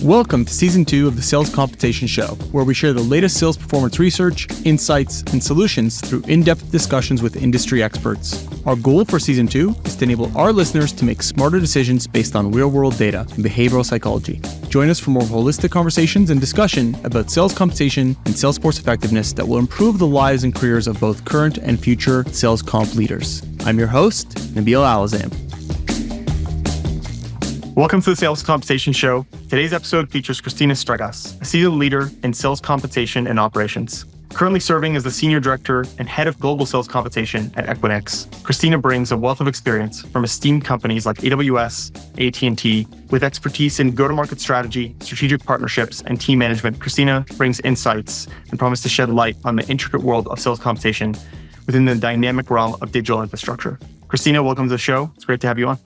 Welcome to Season 2 of the Sales Compensation Show, where we share the latest sales performance research, insights, and solutions through in-depth discussions with industry experts. Our goal for Season 2 is to enable our listeners to make smarter decisions based on real-world data and behavioral psychology. Join us for more holistic conversations and discussion about sales compensation and sales force effectiveness that will improve the lives and careers of both current and future sales comp leaders. I'm your host, Nabeil Alazzam. Welcome to the Sales Compensation Show. Today's episode features Christina Straggas, a senior leader in sales compensation and operations. Currently serving as the Senior Director and Head of Global Sales Compensation at Equinix, Christina brings a wealth of experience from esteemed companies like AWS, AT&T, with expertise in go-to-market strategy, strategic partnerships, and team management. Christina brings insights and promises to shed light on the intricate world of sales compensation within the dynamic realm of digital infrastructure. Christina, welcome to the show. It's great to have you on.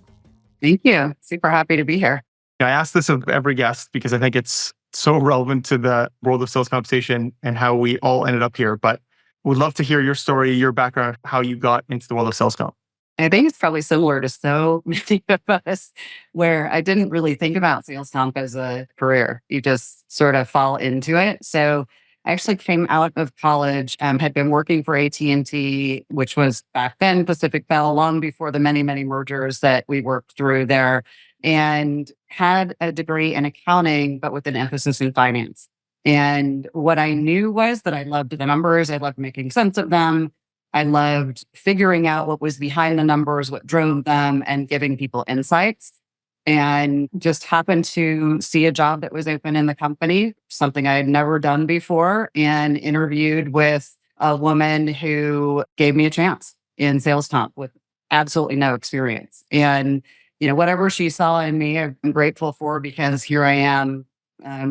Thank you. Super happy to be here. I ask this of every guest because I think it's so relevant to the world of sales compensation and how we all ended up here. But would love to hear your story, your background, how you got into the world of sales comp. I think it's probably similar to so many of us, where I didn't really think about sales comp as a career. You just sort of fall into it. So I actually came out of college, had been working for AT&T, which was back then Pacific Bell, long before the many, many mergers that we worked through there, and had a degree in accounting, but with an emphasis in finance. And what I knew was that I loved the numbers. I loved making sense of them. I loved figuring out what was behind the numbers, what drove them, and giving people insights. And just happened to see a job that was open in the company, something I had never done before, and interviewed with a woman who gave me a chance in sales comp with absolutely no experience. And, whatever she saw in me, I'm grateful for, because here I am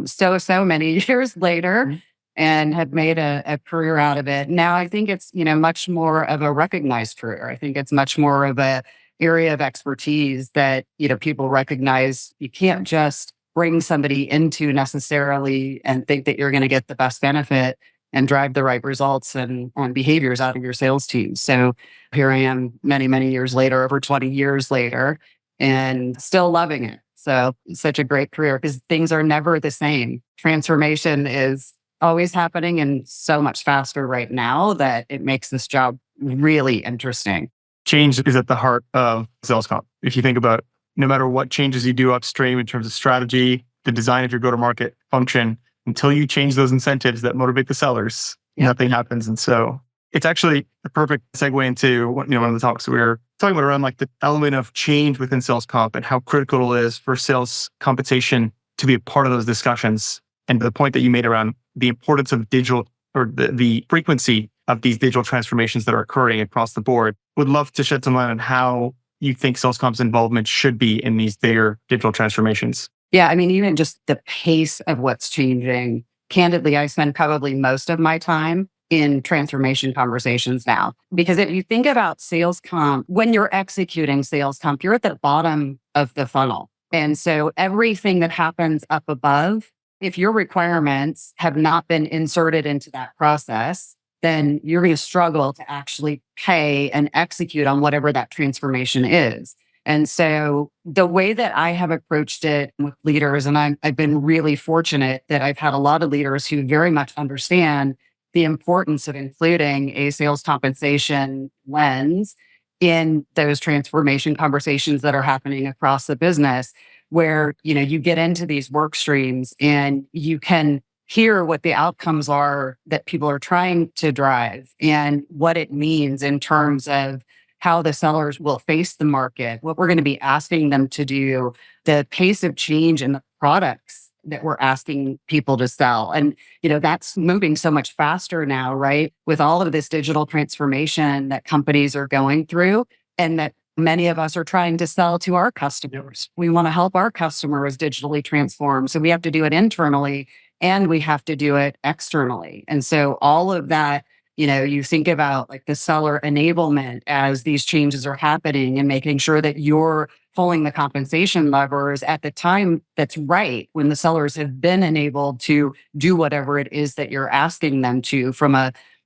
so many years later and have made a career out of it. Now I think it's, much more of a recognized career. I think it's much more of a area of expertise that, people recognize. You can't just bring somebody into necessarily and think that you're going to get the best benefit and drive the right results and behaviors out of your sales team. So here I am many, many years later, over 20 years later, and still loving it. So it's such a great career because things are never the same. Transformation is always happening and so much faster right now that it makes this job really interesting. Change is at the heart of sales comp. If you think about no matter what changes you do upstream in terms of strategy, the design of your go-to-market function, until you change those incentives that motivate the sellers, nothing happens. And so it's actually a perfect segue into one of the talks we were talking about around like the element of change within sales comp and how critical it is for sales compensation to be a part of those discussions. And the point that you made around the importance of digital or the frequency of these digital transformations that are occurring across the board. Would love to shed some light on how you think sales comp's involvement should be in these bigger digital transformations. Yeah, even just the pace of what's changing. Candidly, I spend probably most of my time in transformation conversations now. Because if you think about sales comp, when you're executing sales comp, you're at the bottom of the funnel. And so everything that happens up above, if your requirements have not been inserted into that process, then you're going to struggle to actually pay and execute on whatever that transformation is. And so the way that I have approached it with leaders, and I've been really fortunate that I've had a lot of leaders who very much understand the importance of including a sales compensation lens in those transformation conversations that are happening across the business, where, you get into these work streams and you can hear what the outcomes are that people are trying to drive and what it means in terms of how the sellers will face the market, what we're going to be asking them to do, the pace of change in the products that we're asking people to sell. And, that's moving so much faster now, right? With all of this digital transformation that companies are going through and that many of us are trying to sell to our customers. We want to help our customers digitally transform. So we have to do it internally and we have to do it externally. And so all of that, you think about like the seller enablement as these changes are happening and making sure that you're pulling the compensation levers at the time that's right when the sellers have been enabled to do whatever it is that you're asking them to,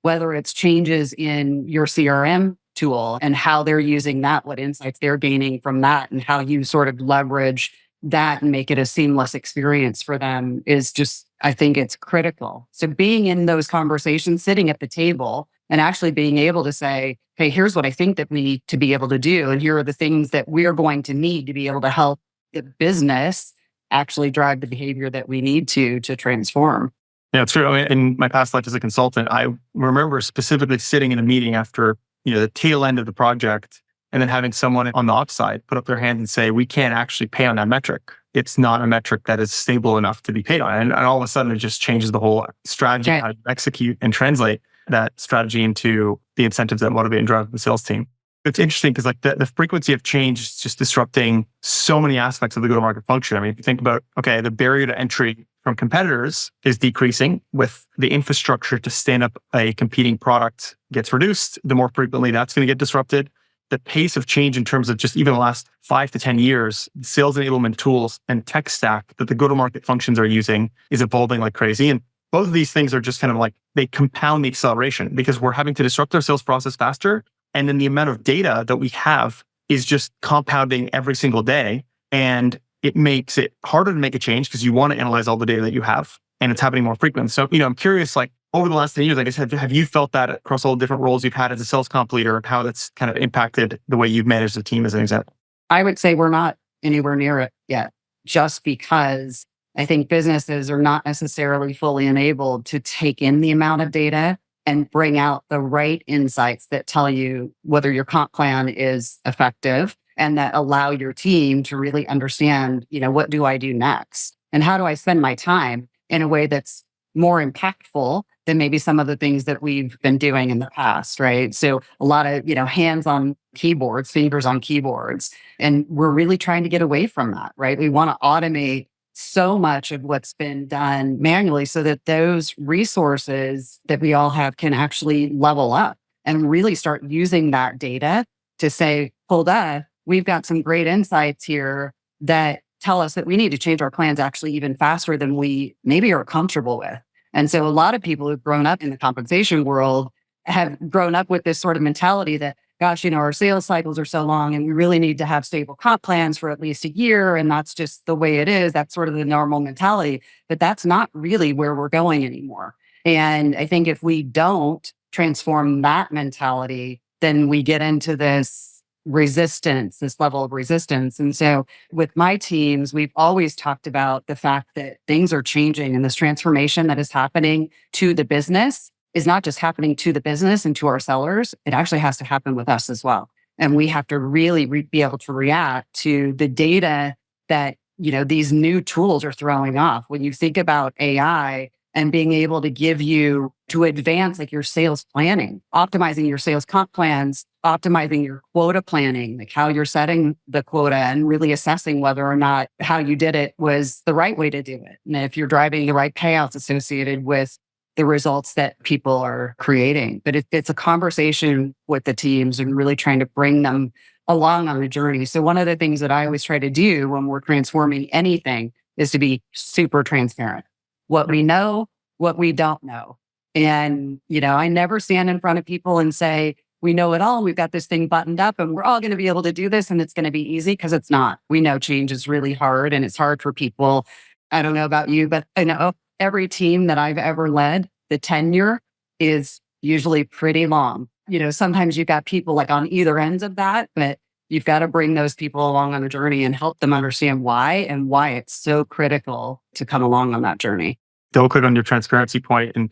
whether it's changes in your CRM tool and how they're using that, what insights they're gaining from that, and how you sort of leverage that and make it a seamless experience for them is just, I think it's critical. So being in those conversations, sitting at the table and actually being able to say, hey, here's what I think that we need to be able to do. And here are the things that we're going to need to be able to help the business actually drive the behavior that we need to transform. Yeah, it's true. I mean, in my past life as a consultant, I remember specifically sitting in a meeting after, the tail end of the project, and then having someone on the ops side put up their hand and say, we can't actually pay on that metric. It's not a metric that is stable enough to be paid on. And all of a sudden, it just changes the whole strategy, how to execute and translate that strategy into the incentives that motivate and drive the sales team. It's interesting because the frequency of change is just disrupting so many aspects of the go-to-market function. I mean, if you think about, okay, the barrier to entry from competitors is decreasing with the infrastructure to stand up a competing product gets reduced. The more frequently that's going to get disrupted. The pace of change in terms of just even the last 5 to 10 years, sales enablement tools and tech stack that the go-to-market functions are using is evolving like crazy. And both of these things are just kind of they compound the acceleration because we're having to disrupt our sales process faster. And then the amount of data that we have is just compounding every single day. And it makes it harder to make a change because you want to analyze all the data that you have and it's happening more frequently. So, I'm curious, over the last 10 years, I guess, have you felt that across all the different roles you've had as a sales comp leader, how that's kind of impacted the way you've managed the team as an example? I would say we're not anywhere near it yet, just because I think businesses are not necessarily fully enabled to take in the amount of data and bring out the right insights that tell you whether your comp plan is effective and that allow your team to really understand, what do I do next? And how do I spend my time in a way that's more impactful than maybe some of the things that we've been doing in the past, right? So a lot of, hands on keyboards, fingers on keyboards. And we're really trying to get away from that, right? We want to automate so much of what's been done manually so that those resources that we all have can actually level up and really start using that data to say, hold on, we've got some great insights here that tell us that we need to change our plans actually even faster than we maybe are comfortable with. And so a lot of people who've grown up in the compensation world have grown up with this sort of mentality that, gosh, our sales cycles are so long and we really need to have stable comp plans for at least a year. And that's just the way it is. That's sort of the normal mentality, but that's not really where we're going anymore. And I think if we don't transform that mentality, then we get into this level of resistance. And so with my teams, we've always talked about the fact that things are changing and this transformation that is happening to the business is not just happening to the business and to our sellers. It actually has to happen with us as well. And we have to really be able to react to the data that, these new tools are throwing off. When you think about AI and being able to give you to advance your sales planning, optimizing your sales comp plans, optimizing your quota planning, how you're setting the quota and really assessing whether or not how you did it was the right way to do it. And if you're driving the right payouts associated with the results that people are creating. But it's a conversation with the teams and really trying to bring them along on the journey. So one of the things that I always try to do when we're transforming anything is to be super transparent. What we know, what we don't know. And, I never stand in front of people and say, we know it all. We've got this thing buttoned up and we're all going to be able to do this and it's going to be easy, because it's not. We know change is really hard and it's hard for people. I don't know about you, but I know every team that I've ever led, the tenure is usually pretty long. Sometimes you've got people on either ends of that, but you've got to bring those people along on the journey and help them understand why and why it's so critical to come along on that journey. Double click on your transparency point and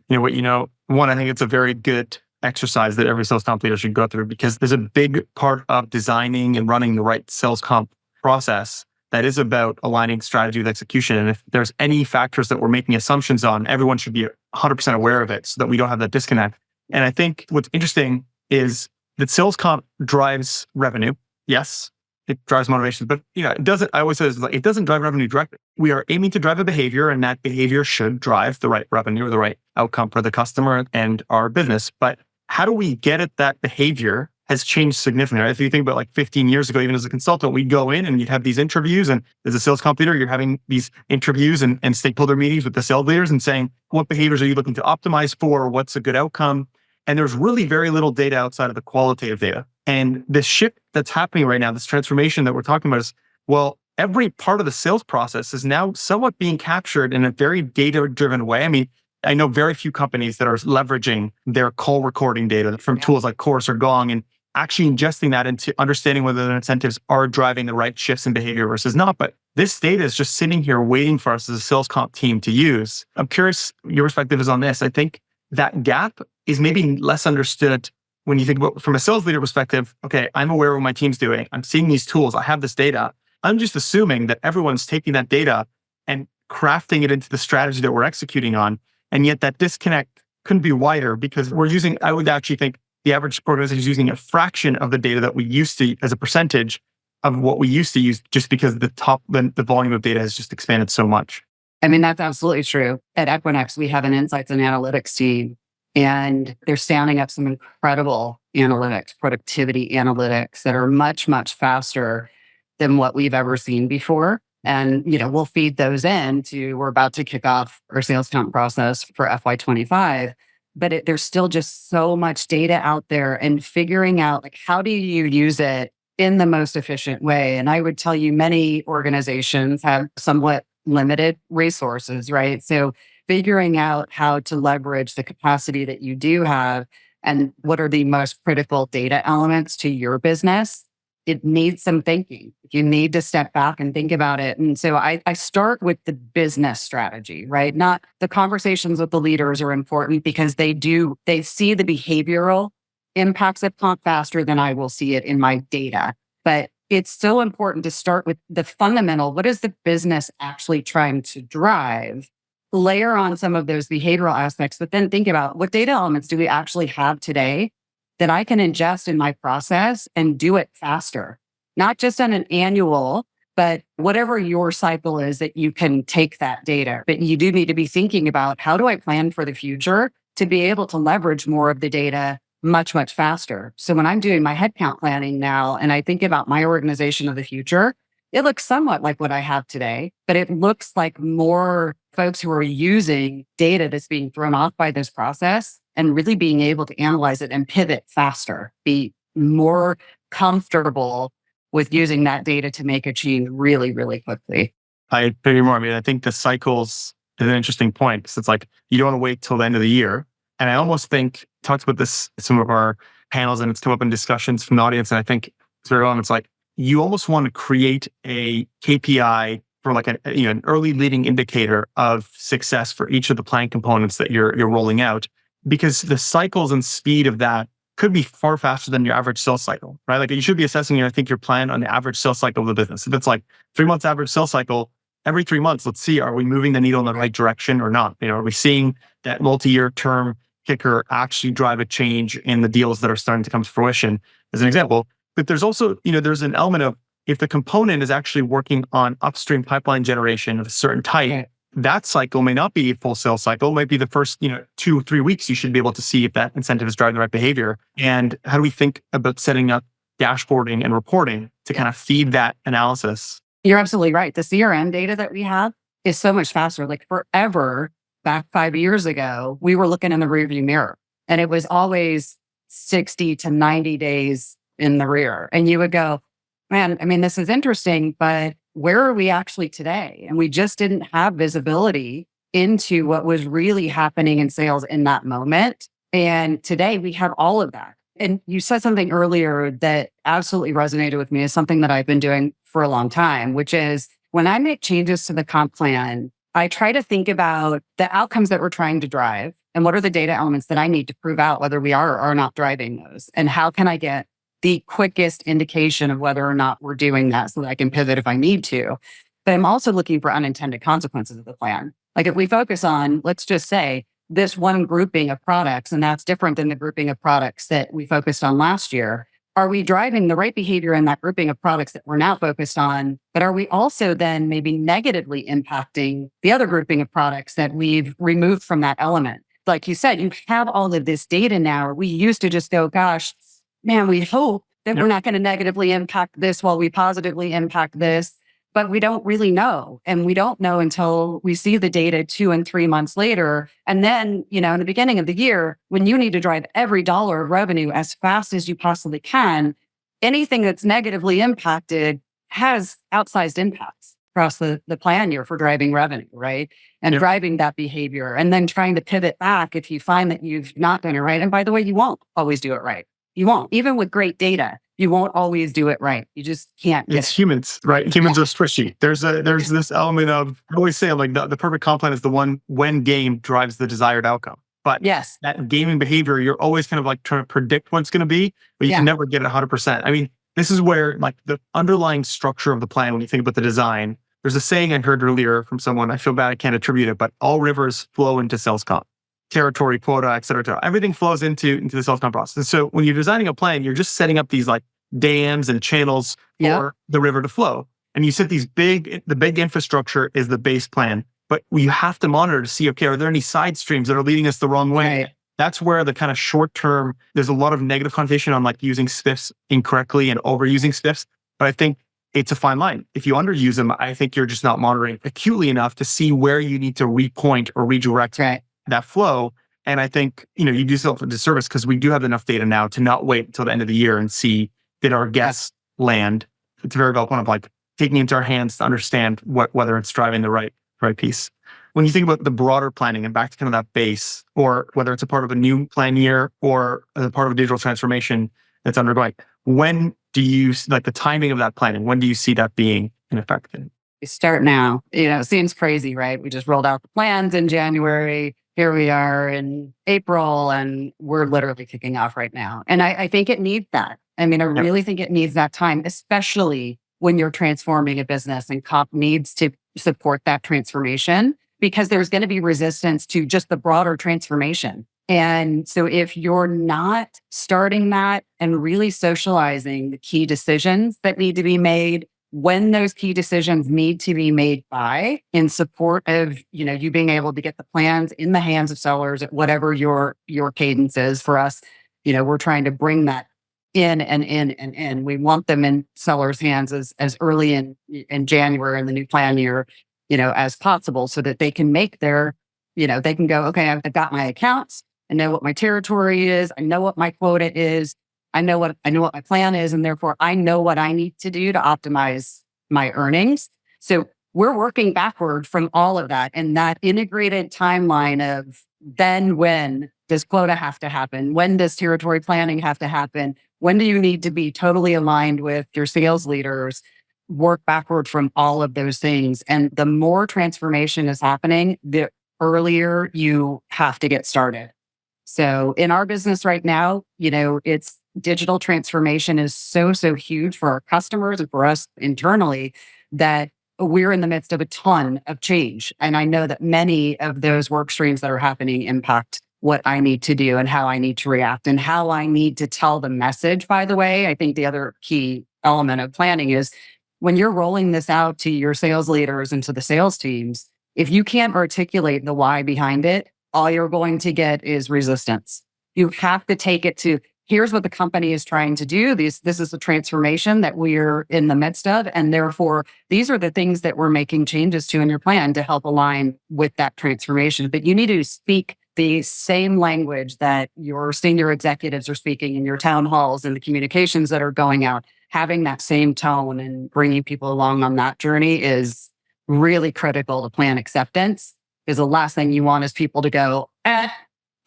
one, I think it's a very good exercise that every sales comp leader should go through, because there's a big part of designing and running the right sales comp process that is about aligning strategy with execution. And if there's any factors that we're making assumptions on, everyone should be 100% aware of it so that we don't have that disconnect. And I think what's interesting is that sales comp drives revenue. Yes, it drives motivation, but it doesn't. I always say it doesn't drive revenue directly. We are aiming to drive a behavior, and that behavior should drive the right revenue or the right outcome for the customer and our business. But how do we get at that behavior has changed significantly. Right? If you think about 15 years ago, even as a consultant, we'd go in and you'd have these interviews, and as a sales comp leader, you're having these interviews and stakeholder meetings with the sales leaders and saying, what behaviors are you looking to optimize for? What's a good outcome? And there's really very little data outside of the qualitative data. And this shift that's happening right now, this transformation that we're talking about is, well, every part of the sales process is now somewhat being captured in a very data-driven way. I mean, I know very few companies that are leveraging their call recording data from tools like Chorus or Gong and actually ingesting that into understanding whether their incentives are driving the right shifts in behavior versus not. But this data is just sitting here waiting for us as a sales comp team to use. I'm curious your perspective is on this. I think that gap is maybe less understood when you think about from a sales leader perspective. Okay, I'm aware of what my team's doing. I'm seeing these tools. I have this data. I'm just assuming that everyone's taking that data and crafting it into the strategy that we're executing on. And yet that disconnect couldn't be wider because we're using, I would actually think the average organization is using a fraction of the data that we used to as a percentage of what we used to use just because the volume of data has just expanded so much. I mean, that's absolutely true. At Equinix, we have an insights and analytics team, and they're standing up some incredible analytics, productivity analytics that are much, much faster than what we've ever seen before. And, we'll feed those we're about to kick off our sales comp process for FY25. But there's still just so much data out there and figuring out how do you use it in the most efficient way. And I would tell you many organizations have somewhat limited resources, right? So figuring out how to leverage the capacity that you do have and what are the most critical data elements to your business, it needs some thinking. You need to step back and think about it. And so I start with the business strategy, right? Not the conversations with the leaders are important because they see the behavioral impacts of comp faster than I will see it in my data. But it's so important to start with the fundamental. What is the business actually trying to drive? Layer on some of those behavioral aspects, but then think about what data elements do we actually have today that I can ingest in my process and do it faster, not just on an annual, but whatever your cycle is that you can take that data. But you do need to be thinking about how do I plan for the future to be able to leverage more of the data much, much faster. So when I'm doing my headcount planning now and I think about my organization of the future, it looks somewhat like what I have today, but it looks like more folks who are using data that's being thrown off by this process and really being able to analyze it and pivot faster, be more comfortable with using that data to make a change really, really quickly. I agree more. I mean, I think the cycles is an interesting point because it's you don't want to wait till the end of the year. And I almost think, talked about this in some of our panels and it's come up in discussions from the audience. And I think it's very long. It's you almost want to create a KPI for an early leading indicator of success for each of the plan components that you're rolling out, because the cycles and speed of that could be far faster than your average sales cycle, right? You should be assessing, I think, your plan on the average sales cycle of the business. If it's 3 months average sales cycle, every 3 months, let's see, are we moving the needle in the right direction or not? Are we seeing that multi-year term kicker actually drive a change in the deals that are starting to come to fruition, as an example? But there's also, there's an element of if the component is actually working on upstream pipeline generation of a certain type, that cycle may not be a full sales cycle. It might be the first, 2 or 3 weeks. You should be able to see if that incentive is driving the right behavior. And how do we think about setting up dashboarding and reporting to kind of feed that analysis? You're absolutely right. The CRM data that we have is so much faster. Forever, back 5 years ago, we were looking in the rearview mirror and it was always 60 to 90 days in the rear. And you would go, man, I mean, this is interesting, but where are we actually today? And we just didn't have visibility into what was really happening in sales in that moment. And today we have all of that. And you said something earlier that absolutely resonated with me as something that I've been doing for a long time, which is when I make changes to the comp plan, I try to think about the outcomes that we're trying to drive and what are the data elements that I need to prove out whether we are or are not driving those. And how can I get the quickest indication of whether or not we're doing that so that I can pivot if I need to. But I'm also looking for unintended consequences of the plan. If we focus on, let's just say, this one grouping of products, and that's different than the grouping of products that we focused on last year, are we driving the right behavior in that grouping of products that we're now focused on? But are we also then maybe negatively impacting the other grouping of products that we've removed from that element? Like you said, you have all of this data now. We used to just go, gosh, man, we hope that we're not going to negatively impact this while we positively impact this, but we don't really know. And we don't know until we see the data 2 and 3 months later. And then, in the beginning of the year, when you need to drive every dollar of revenue as fast as you possibly can, anything that's negatively impacted has outsized impacts across the plan year for driving revenue, right? And Yep. driving that behavior and then trying to pivot back if you find that you've not done it right. And by the way, you won't always do it right. You won't. Even with great data, you won't always do it right. You just can't get It's it. humans, right? Humans are squishy. There's this element of, I always say, like the perfect comp plan is the one when game drives the desired outcome. But Yes. that gaming behavior, you're always kind of like trying to predict what it's going to be, but you Yeah. can never get it 100%. I mean, this is where like the underlying structure of the plan, when you think about the design, there's a saying I heard earlier from someone, I feel bad I can't attribute it, but all rivers flow into sales comp, territory, quota, et cetera, et cetera. Everything flows into the sales comp process. And so when you're designing a plan, you're just setting up these like dams and channels Yep. for the river to flow. And you set the big infrastructure is the base plan, but you have to monitor to see, okay, are there any side streams that are leading us the wrong way? Right. That's where the kind of short term, there's a lot of negative connotation on like using spiffs incorrectly and overusing spiffs. But I think it's a fine line. If you underuse them, I think you're just not monitoring acutely enough to see where you need to repoint or redirect Right. that flow. And I think, you do yourself a disservice because we do have enough data now to not wait until the end of the year and see, did our guests land? It's a very valid point of like taking it into our hands to understand whether it's driving the right piece. When you think about the broader planning and back to kind of that base, or whether it's a part of a new plan year or a part of a digital transformation that's undergoing, when do you like the timing of that planning? When do you see that being in effect? We start now. It seems crazy, right? We just rolled out the plans in January. Here we are in April, and we're literally kicking off right now. And I think it needs that. I mean, I really think it needs that time, especially when you're transforming a business and comp needs to support that transformation, because there's going to be resistance to just the broader transformation. And so if you're not starting that and really socializing the key decisions that need to be made, when those key decisions need to be made by, in support of, you being able to get the plans in the hands of sellers at whatever your cadence is. For us, we're trying to bring that in and in and in. We want them in sellers' hands as early in January in the new plan year, as possible, so that they can make their, they can go, okay, I've got my accounts. I know what my territory is. I know what my quota is. I know what my plan is, and therefore I know what I need to do to optimize my earnings. So we're working backward from all of that, and that integrated timeline of then when does quota have to happen? When does territory planning have to happen? When do you need to be totally aligned with your sales leaders? Work backward from all of those things. And the more transformation is happening, the earlier you have to get started. So in our business right now, it's digital transformation is so huge for our customers and for us internally that we're in the midst of a ton of change. And I know that many of those work streams that are happening impact what I need to do and how I need to react and how I need to tell the message. By the way, I think the other key element of planning is when you're rolling this out to your sales leaders and to the sales teams, if you can't articulate the why behind it, all you're going to get is resistance. You have to take it to, here's what the company is trying to do. This is the transformation that we're in the midst of. And therefore, these are the things that we're making changes to in your plan to help align with that transformation. But you need to speak the same language that your senior executives are speaking in your town halls and the communications that are going out. Having that same tone and bringing people along on that journey is really critical to plan acceptance. Because the last thing you want is people to go,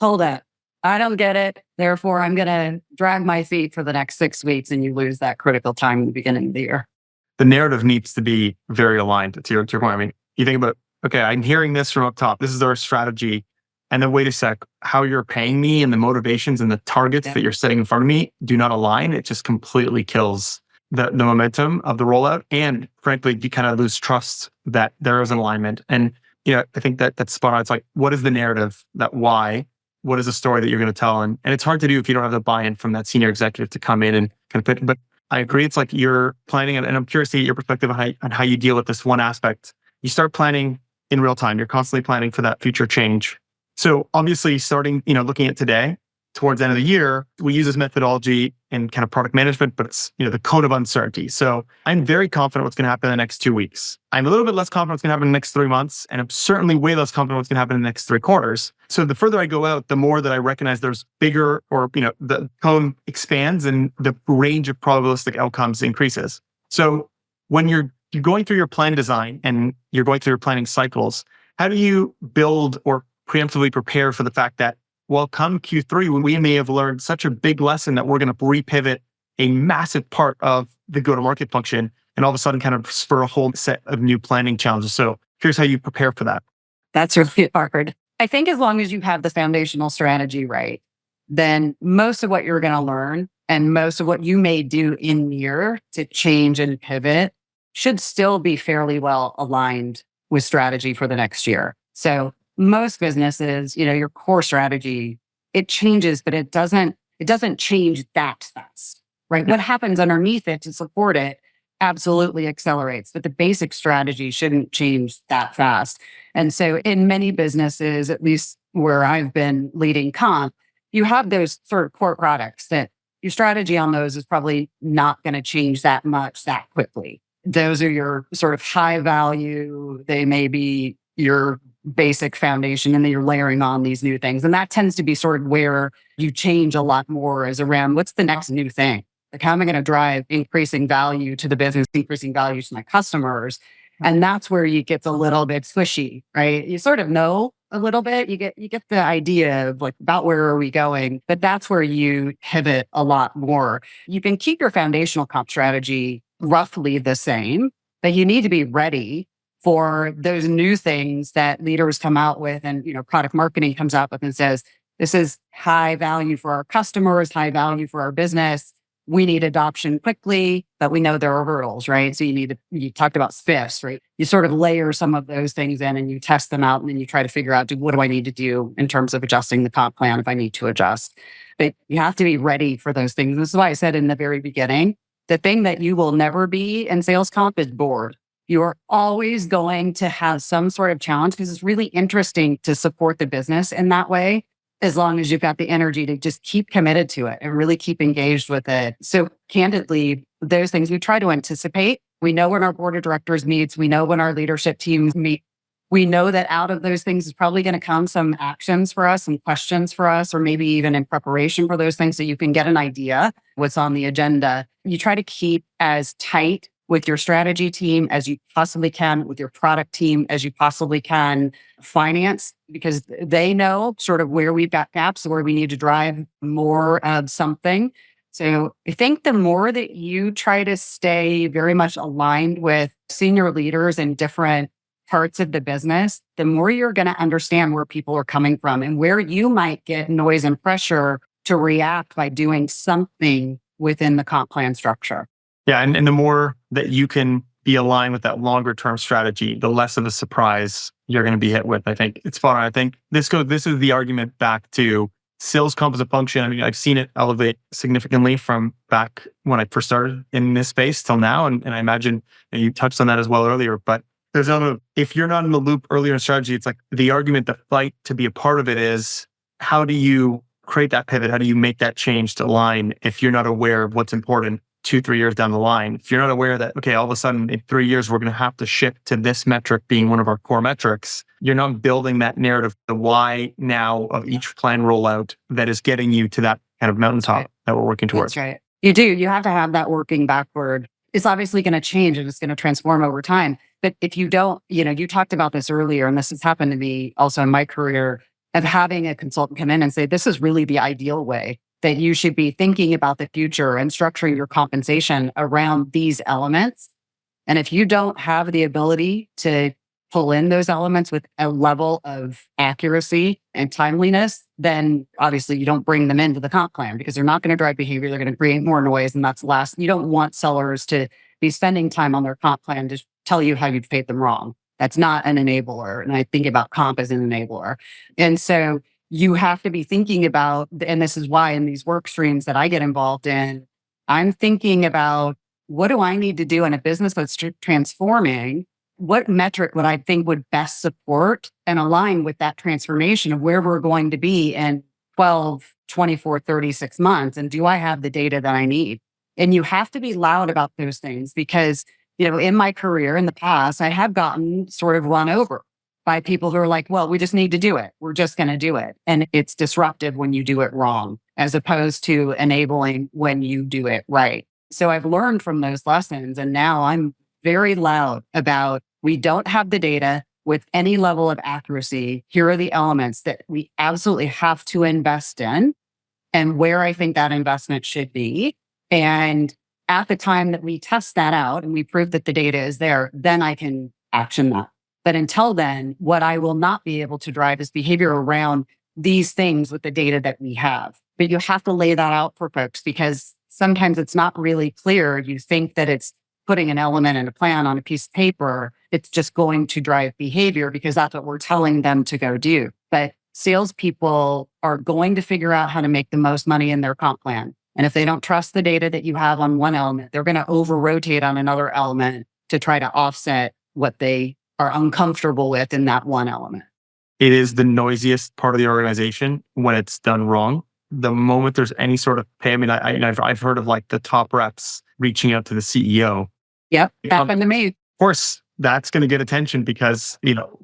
hold up, I don't get it. Therefore, I'm going to drag my feet for the next 6 weeks, and you lose that critical time in the beginning of the year. The narrative needs to be very aligned to your point. I mean, you think about, okay, I'm hearing this from up top. This is our strategy. And then wait a sec, how you're paying me and the motivations and the targets that you're setting in front of me do not align. It just completely kills the momentum of the rollout. And frankly, you kind of lose trust that there is an alignment. And I think that's spot on. It's like, what is the narrative? That why? What is the story that you're going to tell? And it's hard to do if you don't have the buy-in from that senior executive to come in and kind of put. But I agree. It's like you're planning, and I'm curious to get your perspective on how you deal with this one aspect. You start planning in real time. You're constantly planning for that future change. So obviously, starting looking at today, towards the end of the year, we use this methodology in kind of product management, but it's, the cone of uncertainty. So I'm very confident what's going to happen in the next 2 weeks. I'm a little bit less confident what's going to happen in the next 3 months. And I'm certainly way less confident what's going to happen in the next 3 quarters. So the further I go out, the more that I recognize there's bigger, or, the cone expands and the range of probabilistic outcomes increases. So when you're going through your plan design and you're going through your planning cycles, how do you build or preemptively prepare for the fact that, well, come Q3, we may have learned such a big lesson that we're going to repivot a massive part of the go-to-market function and all of a sudden kind of spur a whole set of new planning challenges. So here's how you prepare for that. That's really hard. I think as long as you have the foundational strategy right, then most of what you're going to learn and most of what you may do in year to change and pivot should still be fairly well aligned with strategy for the next year. So most businesses, your core strategy, it changes, but it doesn't change that fast, right? What happens underneath it to support it absolutely accelerates, but the basic strategy shouldn't change that fast. And so in many businesses, at least where I've been leading comp, you have those sort of core products that your strategy on those is probably not going to change that much that quickly. Those are your sort of high value. They may be your basic foundation, and then you're layering on these new things. And that tends to be sort of where you change a lot more, is around what's the next new thing? Like, how am I going to drive increasing value to the business, increasing value to my customers? And that's where you get a little bit squishy, right? You sort of know a little bit. You get the idea of like about where are we going, but that's where you pivot a lot more. You can keep your foundational comp strategy roughly the same, but you need to be ready for those new things that leaders come out with, and product marketing comes out with and says, this is high value for our customers, high value for our business. We need adoption quickly, but we know there are hurdles, right? So you talked about spiffs, right? You sort of layer some of those things in and you test them out, and then you try to figure out, what do I need to do in terms of adjusting the comp plan if I need to adjust? But you have to be ready for those things. This is why I said in the very beginning, the thing that you will never be in sales comp is bored. You're always going to have some sort of challenge, because it's really interesting to support the business in that way, as long as you've got the energy to just keep committed to it and really keep engaged with it. So candidly, those things we try to anticipate. We know when our board of directors meets. We know when our leadership teams meet. We know that out of those things is probably going to come some actions for us, some questions for us, or maybe even in preparation for those things, so you can get an idea what's on the agenda. You try to keep as tight with your strategy team as you possibly can, with your product team as you possibly can, finance, because they know sort of where we've got gaps, where we need to drive more of something. So I think the more that you try to stay very much aligned with senior leaders in different parts of the business, the more you're going to understand where people are coming from and where you might get noise and pressure to react by doing something within the comp plan structure. Yeah. And the more that you can be aligned with that longer term strategy, the less of a surprise you're going to be hit with. I think it's fun. I think this is the argument back to sales comp as a function. I mean, I've seen it elevate significantly from back when I first started in this space till now. And I imagine you touched on that as well earlier, but if you're not in the loop earlier in strategy, it's like the argument, the fight to be a part of it is, how do you create that pivot? How do you make that change to align if you're not aware of what's important 2-3 years down the line? If you're not aware that, okay, all of a sudden in 3 years, we're going to have to shift to this metric being one of our core metrics, you're not building that narrative, the why now of each plan rollout that is getting you to that kind of mountaintop that we're working towards. That's right. You do. You have to have that working backward. It's obviously going to change and it's going to transform over time. But if you don't, you talked about this earlier, and this has happened to me also in my career, of having a consultant come in and say, this is really the ideal way that you should be thinking about the future and structuring your compensation around these elements. And if you don't have the ability to pull in those elements with a level of accuracy and timeliness, then obviously you don't bring them into the comp plan, because they're not going to drive behavior. They're going to create more noise. And that's last. You don't want sellers to be spending time on their comp plan to tell you how you've paid them wrong. That's not an enabler. And I think about comp as an enabler. And so you have to be thinking about, and this is why in these work streams that I get involved in, I'm thinking about, what do I need to do in a business that's transforming? What metric would I think would best support and align with that transformation of where we're going to be in 12, 24, 36 months? And do I have the data that I need? And you have to be loud about those things, because, in my career in the past, I have gotten sort of run over by people who are like, well, we just need to do it. We're just going to do it. And it's disruptive when you do it wrong, as opposed to enabling when you do it right. So I've learned from those lessons, and now I'm very loud about, we don't have the data with any level of accuracy. Here are the elements that we absolutely have to invest in and where I think that investment should be. And at the time that we test that out and we prove that the data is there, then I can action that. But until then, what I will not be able to drive is behavior around these things with the data that we have. But you have to lay that out for folks, because sometimes it's not really clear. You think that it's putting an element in a plan on a piece of paper. It's just going to drive behavior because that's what we're telling them to go do. But salespeople are going to figure out how to make the most money in their comp plan. And if they don't trust the data that you have on one element, they're going to over rotate on another element to try to offset what they are uncomfortable with in that one element. It is the noisiest part of the organization when it's done wrong. The moment there's any sort of pay, I've heard of like the top reps reaching out to the CEO. Yep, happened to me. Of course, that's going to get attention because,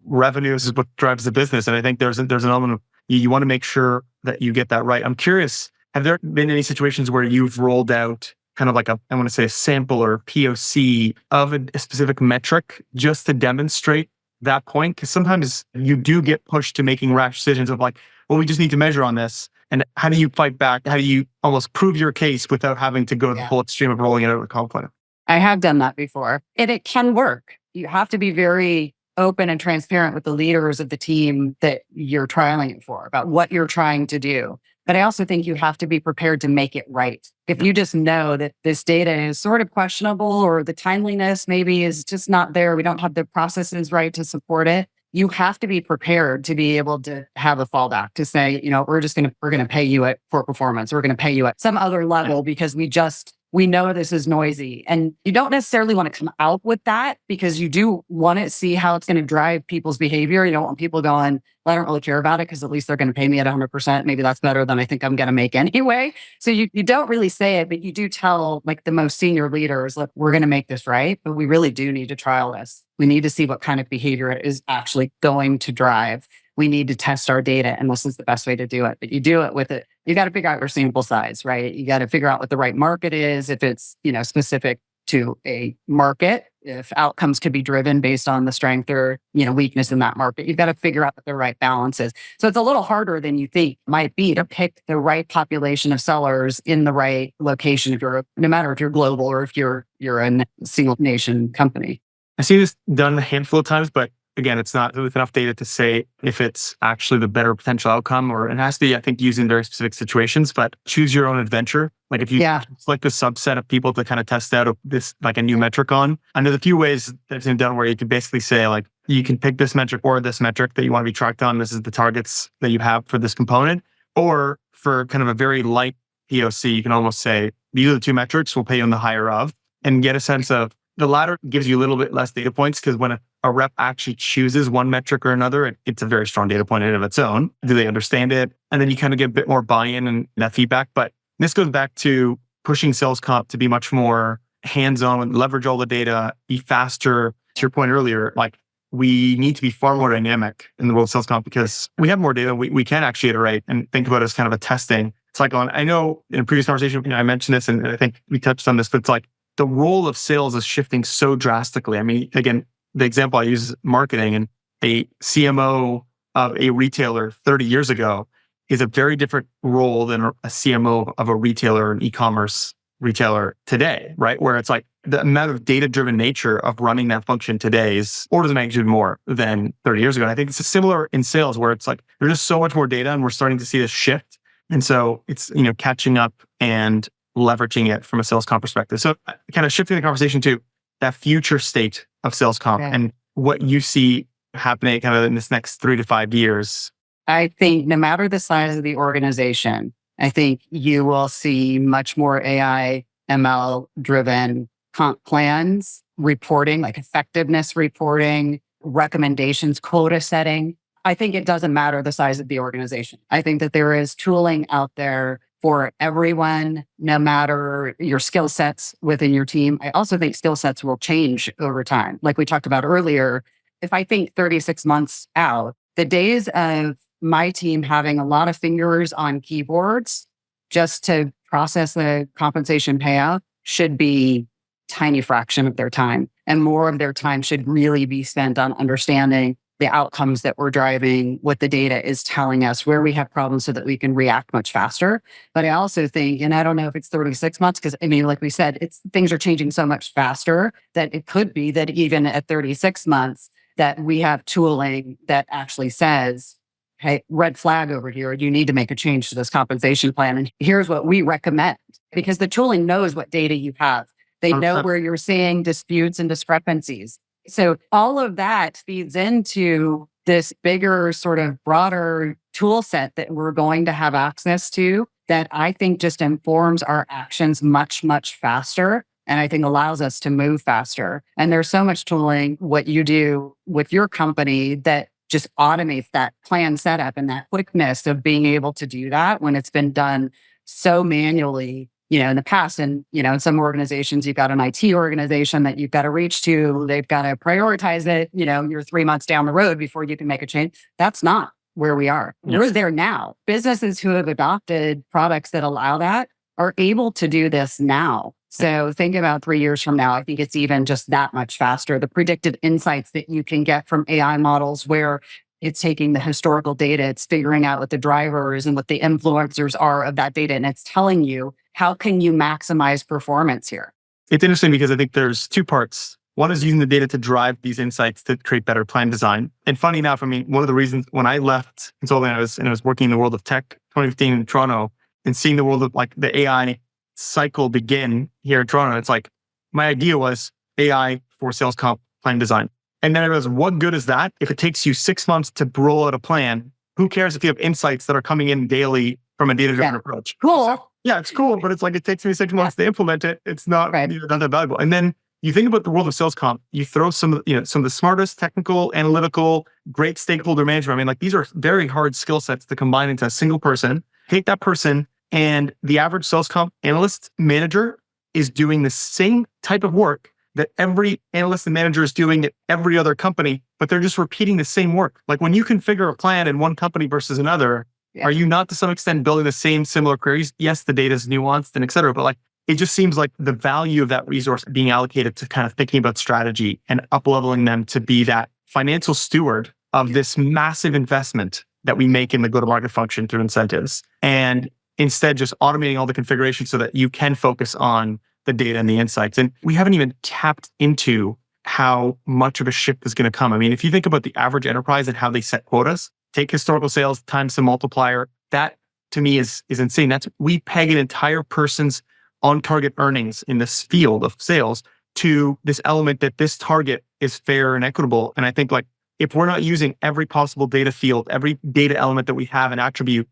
revenues is what drives the business. And I think there's an element of you want to make sure that you get that right. I'm curious, have there been any situations where you've rolled out kind of like I want to say a sample or POC of a specific metric just to demonstrate that point? Because sometimes you do get pushed to making rash decisions of like, well, we just need to measure on this. And how do you fight back? How do you almost prove your case without having to go to the full extreme of rolling it out of a comp plan? I have done that before. And it can work. You have to be very open and transparent with the leaders of the team that you're trialing it for about what you're trying to do. But I also think you have to be prepared to make it right. If you just know that this data is sort of questionable or the timeliness maybe is just not there, we don't have the processes right to support it, you have to be prepared to be able to have a fallback to say, we're going to pay you at for performance. We're going to pay you at some other level because we know this is noisy. And you don't necessarily want to come out with that because you do want to see how it's going to drive people's behavior. You don't want people going, well, I don't really care about it because at least they're going to pay me at 100%. Maybe that's better than I think I'm going to make anyway. So you don't really say it, but you do tell like the most senior leaders, look, we're going to make this right, but we really do need to trial this. We need to see what kind of behavior it is actually going to drive. We need to test our data, and this is the best way to do it. But you do it with it. You got to figure out your sample size, right? You got to figure out what the right market is. If it's, specific to a market, if outcomes could be driven based on the strength or, weakness in that market, you've got to figure out what the right balance is. So it's a little harder than you think it might be to pick the right population of sellers in the right location. No matter if you're global or if you're a single nation company. I see this done a handful of times, but again, it's not with enough data to say if it's actually the better potential outcome, or it has to be, I think, used in very specific situations, but choose your own adventure. Like if you select a subset of people to kind of test out this, like a new metric on, and there's a few ways that's been done where you can basically say like, you can pick this metric or this metric that you want to be tracked on. This is the targets that you have for this component. Or for kind of a very light POC, you can almost say, these are the two metrics, we'll pay you on the higher of, and get a sense of the latter gives you a little bit less data points because when a rep actually chooses one metric or another, it's a very strong data point in and of its own. Do they understand it? And then you kind of get a bit more buy-in and that feedback. But this goes back to pushing sales comp to be much more hands-on, leverage all the data, be faster. To your point earlier, like we need to be far more dynamic in the world of sales comp because we have more data. We can actually iterate and think about it as kind of a testing cycle. And I know in a previous conversation, I mentioned this and I think we touched on this, but it's like the role of sales is shifting so drastically. I mean, again, the example I use is marketing, and a CMO of a retailer 30 years ago is a very different role than a CMO of a retailer, an e-commerce retailer today, right? Where it's like the amount of data-driven nature of running that function today is orders of magnitude more than 30 years ago. And I think it's similar in sales where it's like, there's just so much more data and we're starting to see this shift. And so it's, catching up and leveraging it from a sales comp perspective. So kind of shifting the conversation to that future state of sales comp and what you see happening kind of in this next 3 to 5 years. I think no matter the size of the organization, I think you will see much more AI, ML driven comp plans, reporting, like effectiveness reporting, recommendations, quota setting. I think it doesn't matter the size of the organization. I think that there is tooling out there for everyone, no matter your skill sets within your team. I also think skill sets will change over time. Like we talked about earlier, if I think 36 months out, the days of my team having a lot of fingers on keyboards just to process the compensation payout should be tiny fraction of their time. And more of their time should really be spent on understanding the outcomes that we're driving, what the data is telling us, where we have problems so that we can react much faster. But I also think, and I don't know if it's 36 months, because I mean, like we said, things are changing so much faster that it could be that even at 36 months, that we have tooling that actually says, hey, red flag over here, you need to make a change to this compensation plan. And here's what we recommend, because the tooling knows what data you have. They know where you're seeing disputes and discrepancies. So all of that feeds into this bigger, sort of broader tool set that we're going to have access to, that I think just informs our actions much, much faster. And I think allows us to move faster. And there's so much tooling, what you do with your company, that just automates that plan setup and that quickness of being able to do that when it's been done so manually, in the past. And, in some organizations, you've got an IT organization that you've got to reach to. They've got to prioritize it. You're 3 months down the road before you can make a change. That's not where we are. Yes. We're there now. Businesses who have adopted products that allow that are able to do this now. So think about 3 years from now, I think it's even just that much faster. The predictive insights that you can get from AI models, where it's taking the historical data, it's figuring out what the drivers and what the influencers are of that data, and it's telling you, how can you maximize performance here? It's interesting because I think there's two parts. One is using the data to drive these insights to create better plan design. And funny enough, one of the reasons when I left consulting, I was working in the world of tech, 2015 in Toronto, and seeing the world of the AI cycle begin here in Toronto. It's like, my idea was AI for sales comp plan design. And then I realized, what good is that if it takes you 6 months to roll out a plan? Who cares if you have insights that are coming in daily from a data-driven approach? Cool. Yeah, it's cool, but it's like, it takes me 6 months to implement it. It's not, not that valuable. And then you think about the world of sales comp, you throw some of the smartest technical, analytical, great stakeholder management. These are very hard skill sets to combine into a single person. Take that person, and the average sales comp analyst manager is doing the same type of work that every analyst and manager is doing at every other company, but they're just repeating the same work. Like, when you configure a plan in one company versus another, are you not to some extent building the same similar queries? Yes, the data is nuanced and et cetera, but it just seems like the value of that resource being allocated to kind of thinking about strategy and up-leveling them to be that financial steward of this massive investment that we make in the go-to-market function through incentives. And instead, just automating all the configuration so that you can focus on the data and the insights. And we haven't even tapped into how much of a shift is going to come. If you think about the average enterprise and how they set quotas, take historical sales times the multiplier, that to me is insane. We peg an entire person's on-target earnings in this field of sales to this element that this target is fair and equitable. And I think if we're not using every possible data field, every data element that we have and attribute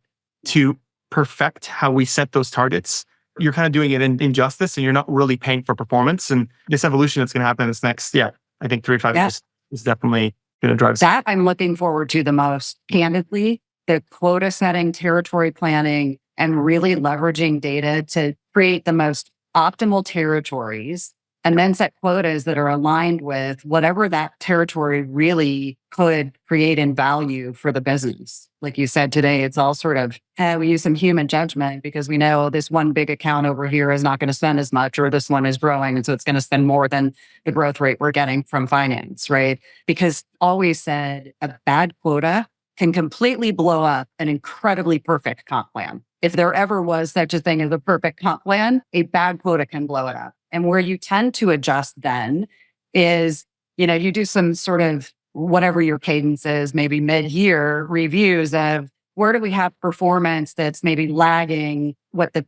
to perfect how we set those targets, you're kind of doing it in injustice, and you're not really paying for performance. And this evolution that's going to happen in this next, I think 3 to 5 years is definitely going to drive that. I'm looking forward to the most, candidly, the quota setting, territory planning, and really leveraging data to create the most optimal territories, and then set quotas that are aligned with whatever that territory really could create in value for the business. Like you said today, it's all sort of, we use some human judgment because we know this one big account over here is not going to spend as much, or this one is growing, and so it's going to spend more than the growth rate we're getting from finance, right? Because always said, a bad quota can completely blow up an incredibly perfect comp plan. If there ever was such a thing as a perfect comp plan, a bad quota can blow it up. And where you tend to adjust then is, you do some sort of whatever your cadence is, maybe mid-year reviews of where do we have performance that's maybe lagging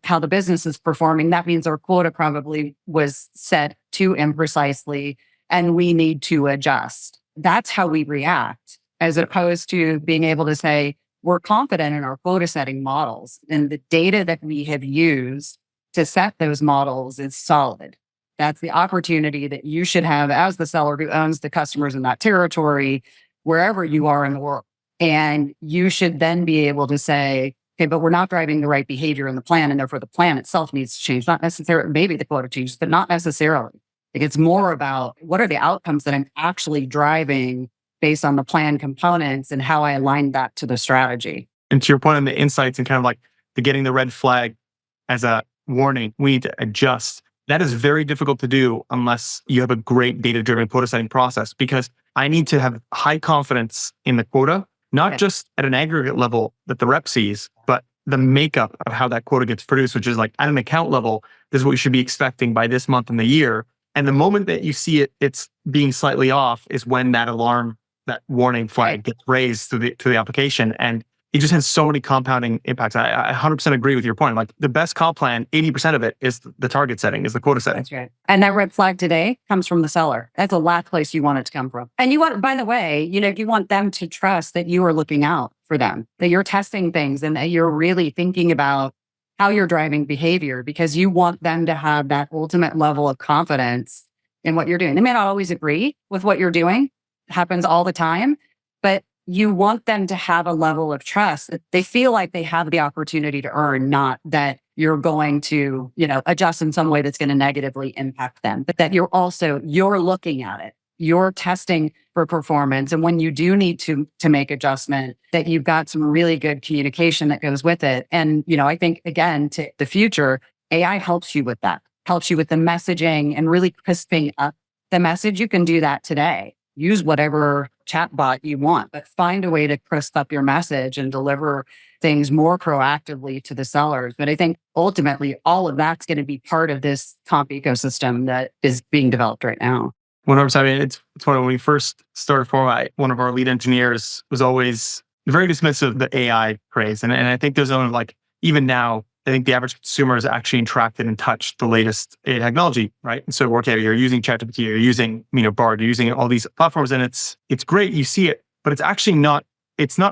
how the business is performing. That means our quota probably was set too imprecisely, and we need to adjust. That's how we react, as opposed to being able to say, we're confident in our quota setting models, and the data that we have used to set those models is solid. That's the opportunity that you should have as the seller who owns the customers in that territory, wherever you are in the world. And you should then be able to say, okay, but we're not driving the right behavior in the plan, and therefore the plan itself needs to change. Not necessarily, maybe the quota changes, but not necessarily. It's more about what are the outcomes that I'm actually driving based on the plan components and how I align that to the strategy. And to your point on the insights and kind of the getting the red flag as a warning, we need to adjust. That is very difficult to do unless you have a great data-driven quota setting process, because I need to have high confidence in the quota, not just at an aggregate level that the rep sees, but the makeup of how that quota gets produced, which is like at an account level, this is what you should be expecting by this month in the year. And the moment that you see it's being slightly off is when that alarm, that warning flag gets raised to the application. And it just has so many compounding impacts. I 100% agree with your point. Like the best comp plan, 80% of it is the target setting, is the quota setting. That's right. And that red flag today comes from the seller. That's the last place you want it to come from. And you want, by the way, you want them to trust that you are looking out for them, that you're testing things and that you're really thinking about how you're driving behavior, because you want them to have that ultimate level of confidence in what you're doing. They may not always agree with what you're doing. It happens all the time, but you want them to have a level of trust that they feel like they have the opportunity to earn, not that you're going to, adjust in some way that's going to negatively impact them, but that you're looking at it. You're testing for performance. And when you do need to make adjustment, that you've got some really good communication that goes with it. And, I think, again, to the future, AI helps you with that, helps you with the messaging and really crisping up the message. You can do that today. Use whatever chatbot you want, but find a way to crisp up your message and deliver things more proactively to the sellers. But I think ultimately all of that's going to be part of this comp ecosystem that is being developed right now. 100%. I mean, it's funny, when we first started Forma, one of our lead engineers was always very dismissive of the AI craze. And I think there's only even now, I think the average consumer has actually interacted and touched the latest AI technology, right? And so, okay, you're using ChatGPT, you're using, Bard, you're using all these platforms, and it's great, you see it, but it's actually not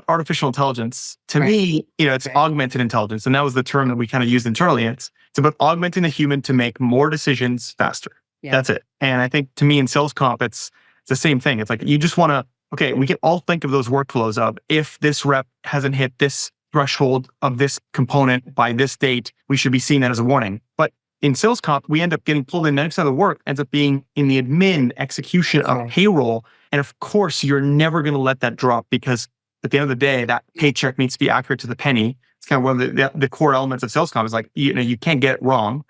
artificial intelligence. To me, it's augmented intelligence. And that was the term that we kind of used internally. It's about augmenting the human to make more decisions faster. Yeah. That's it. And I think to me in sales comp, it's the same thing. It's like, you just want to, okay, we can all think of those workflows of, if this rep hasn't hit this threshold of this component by this date, we should be seeing that as a warning. But in sales comp, we end up getting pulled in. 90% of the work ends up being in the admin execution of payroll. And of course, you're never going to let that drop, because at the end of the day, that paycheck needs to be accurate to the penny. It's kind of one of the core elements of sales comp, is like, you can't get it wrong.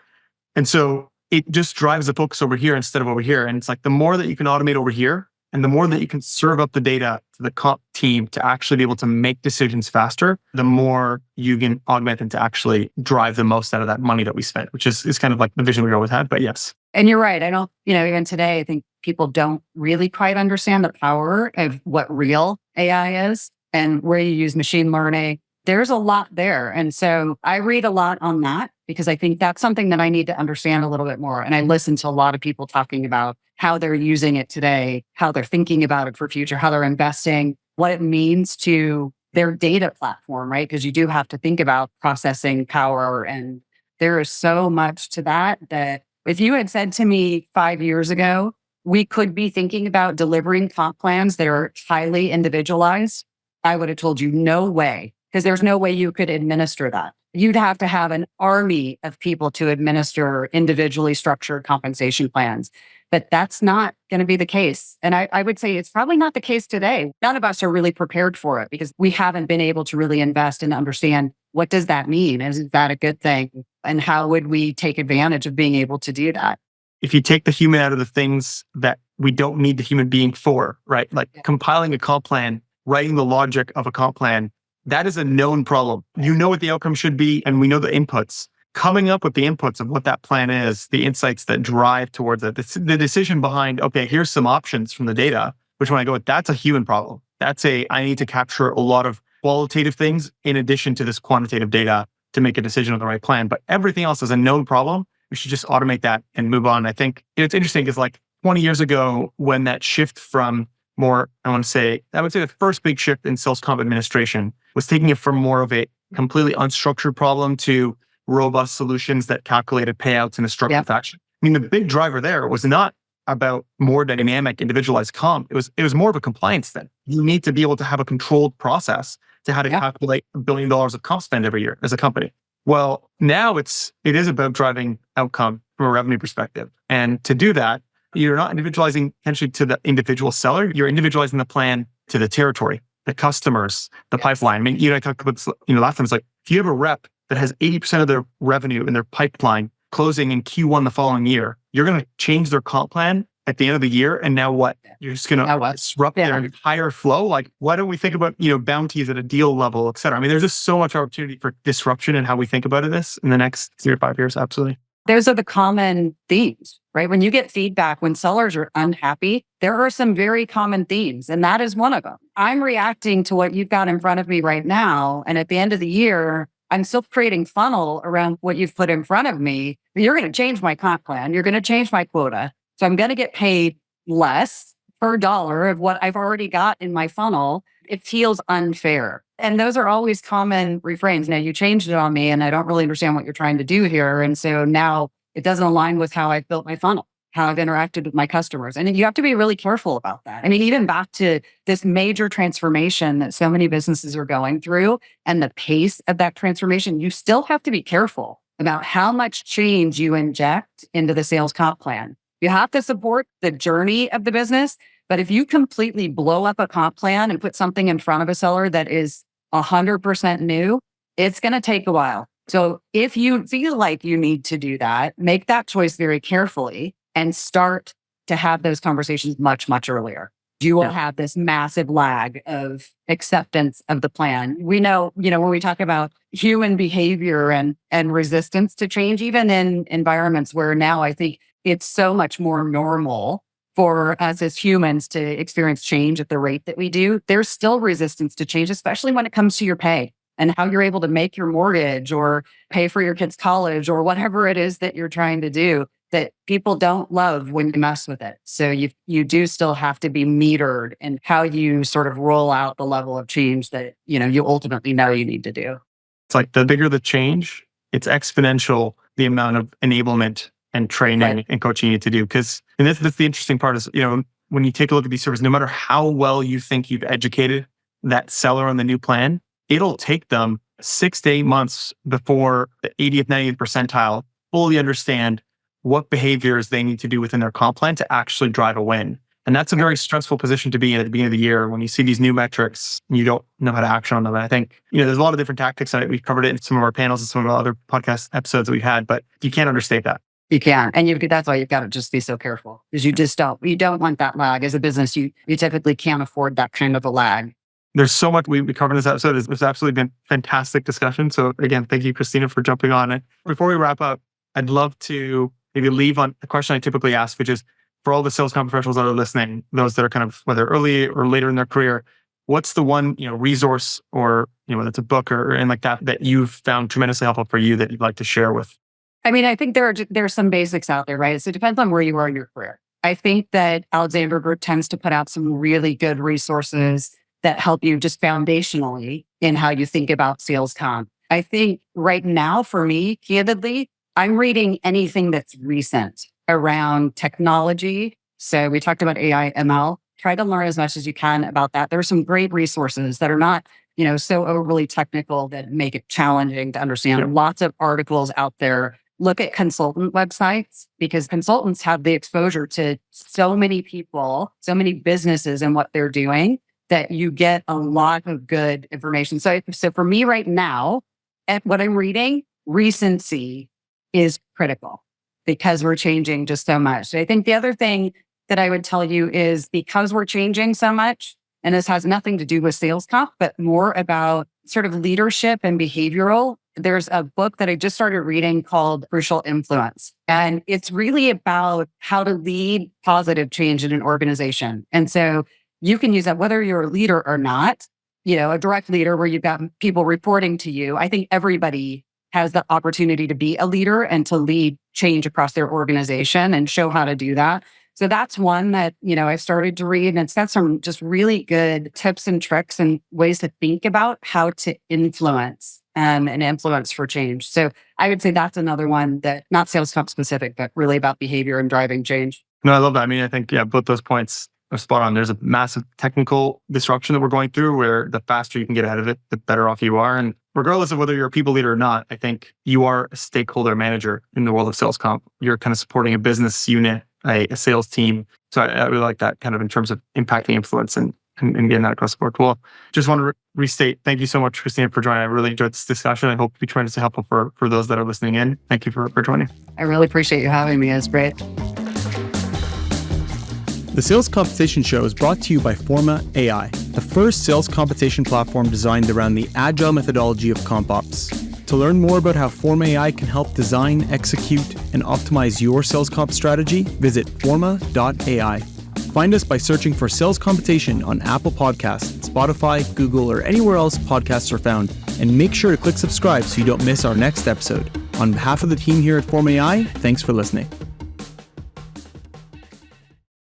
And so it just drives the focus over here instead of over here. And it's like, the more that you can automate over here, and the more that you can serve up the data to the comp team to actually be able to make decisions faster, the more you can augment them to actually drive the most out of that money that we spent, which is kind of like the vision we always had. But yes. And you're right. I don't, even today, I think people don't really quite understand the power of what real AI is and where you use machine learning. There's a lot there. And so I read a lot on that, because I think that's something that I need to understand a little bit more. And I listen to a lot of people talking about how they're using it today, how they're thinking about it for future, how they're investing, what it means to their data platform, right? Because you do have to think about processing power. And there is so much to that if you had said to me 5 years ago, we could be thinking about delivering comp plans that are highly individualized, I would have told you no way, because there's no way you could administer that. You'd have to have an army of people to administer individually structured compensation plans. But that's not going to be the case. And I would say it's probably not the case today. None of us are really prepared for it, because we haven't been able to really invest and understand, what does that mean? Is that a good thing? And how would we take advantage of being able to do that? If you take the human out of the things that we don't need the human being for, right? Like compiling a comp plan, writing the logic of a comp plan, that is a known problem. You know what the outcome should be, and we know the inputs. Coming up with the inputs of what that plan is, the insights that drive towards it, the decision behind, okay, here's some options from the data, which when I go, that's a human problem. I need to capture a lot of qualitative things in addition to this quantitative data to make a decision on the right plan. But everything else is a known problem. We should just automate that and move on. I think it's interesting, because like 20 years ago, when that shift from more, I would say the first big shift in sales comp administration was taking it from more of a completely unstructured problem to robust solutions that calculated payouts in a structured fashion. I mean, the big driver there was not about more dynamic, individualized comp. It was more of a compliance thing. You need to be able to have a controlled process to how to calculate $1 billion of comp spend every year as a company. Well, now it is about driving outcome from a revenue perspective. And to do that, you're not individualizing potentially to the individual seller. You're individualizing the plan to the territory, the customers, the pipeline. I mean, I talked about this, last time. It's like, if you have a rep that has 80% of their revenue in their pipeline closing in Q1 the following year. You're going to change their comp plan at the end of the year. And now what? You're just going to disrupt their entire flow. Like, why don't we think about, bounties at a deal level, et cetera? I mean, there's just so much opportunity for disruption in how we think about this in the next 3 to 5 years. Absolutely. Those are the common themes, right? When you get feedback, when sellers are unhappy, there are some very common themes, and that is one of them. I'm reacting to what you've got in front of me right now. And at the end of the year, I'm still creating funnel around what you've put in front of me. You're going to change my comp plan. You're going to change my quota. So I'm going to get paid less per dollar of what I've already got in my funnel. It feels unfair. And those are always common refrains. Now, you changed it on me and I don't really understand what you're trying to do here. And so now it doesn't align with how I've built my funnel, how I've interacted with my customers. And you have to be really careful about that. I mean, even back to this major transformation that so many businesses are going through and the pace of that transformation, you still have to be careful about how much change you inject into the sales comp plan. You have to support the journey of the business. But if you completely blow up a comp plan and put something in front of a seller that is 100% new, it's going to take a while. So if you feel like you need to do that, make that choice very carefully and start to have those conversations much, much earlier. You will have this massive lag of acceptance of the plan. We know, when we talk about human behavior and resistance to change, even in environments where now I think it's so much more normal for us as humans to experience change at the rate that we do, there's still resistance to change, especially when it comes to your pay and how you're able to make your mortgage or pay for your kids' college or whatever it is that you're trying to do, that people don't love when you mess with it. So you do still have to be metered in how you sort of roll out the level of change that, you ultimately know you need to do. It's like the bigger the change, it's exponential, the amount of enablement and training and coaching you need to do. And that's the interesting part is, when you take a look at these services, no matter how well you think you've educated that seller on the new plan, it'll take them 6 to 8 months before the 80th, 90th percentile fully understand what behaviors they need to do within their comp plan to actually drive a win. And that's a very stressful position to be in at the beginning of the year when you see these new metrics and you don't know how to action on them. And I think, there's a lot of different tactics. We've covered it in some of our panels and some of our other podcast episodes that we've had, but you can't understate that. You can. And that's why you've got to just be so careful because you don't want that lag. As a business, you typically can't afford that kind of a lag. There's so much we covered in this episode. It's absolutely been fantastic discussion. So again, thank you, Christina, for jumping on it. Before we wrap up, I'd love to maybe leave on a question I typically ask, which is for all the sales comp professionals that are listening, those that are kind of whether early or later in their career, what's the one resource or whether it's a book or anything like that you've found tremendously helpful for you that you'd like to share with? I mean, I think there are some basics out there, right? So it depends on where you are in your career. I think that Alexander Group tends to put out some really good resources that help you just foundationally in how you think about sales comp. I think right now for me, candidly, I'm reading anything that's recent around technology. So we talked about AI, ML. Try to learn as much as you can about that. There are some great resources that are not so overly technical that make it challenging to understand. Yep. Lots of articles out there. Look at consultant websites because consultants have the exposure to so many people, so many businesses and what they're doing that you get a lot of good information. So for me right now, at what I'm reading, recency is critical because we're changing just so much. So I think the other thing that I would tell you is because we're changing so much, and this has nothing to do with sales comp, but more about sort of leadership and behavioral. There's a book that I just started reading called Crucial Influence. And it's really about how to lead positive change in an organization. And so you can use that whether you're a leader or not, a direct leader where you've got people reporting to you. I think everybody has the opportunity to be a leader and to lead change across their organization and show how to do that. So that's one that, I've started to read, and it's got some just really good tips and tricks and ways to think about how to influence and influence for change. So I would say that's another one that not sales comp specific, but really about behavior and driving change. No, I love that. I mean, I think, both those points are spot on. There's a massive technical disruption that we're going through where the faster you can get ahead of it, the better off you are. And regardless of whether you're a people leader or not, I think you are a stakeholder manager in the world of sales comp. You're kind of supporting a business unit, a sales team. So I really like that kind of in terms of impacting influence. And and getting that across the board. Well, just want to restate, thank you so much, Christina, for joining. I really enjoyed this discussion. I hope to be tremendously helpful for those that are listening in. Thank you for joining. I really appreciate you having me. It's great. The Sales Compensation Show is brought to you by Forma AI, the first sales compensation platform designed around the agile methodology of comp ops. To learn more about how Forma AI can help design, execute, and optimize your sales comp strategy, visit forma.ai. Find us by searching for Sales Compensation on Apple Podcasts, Spotify, Google, or anywhere else podcasts are found. And make sure to click subscribe so you don't miss our next episode. On behalf of the team here at Forma AI, thanks for listening.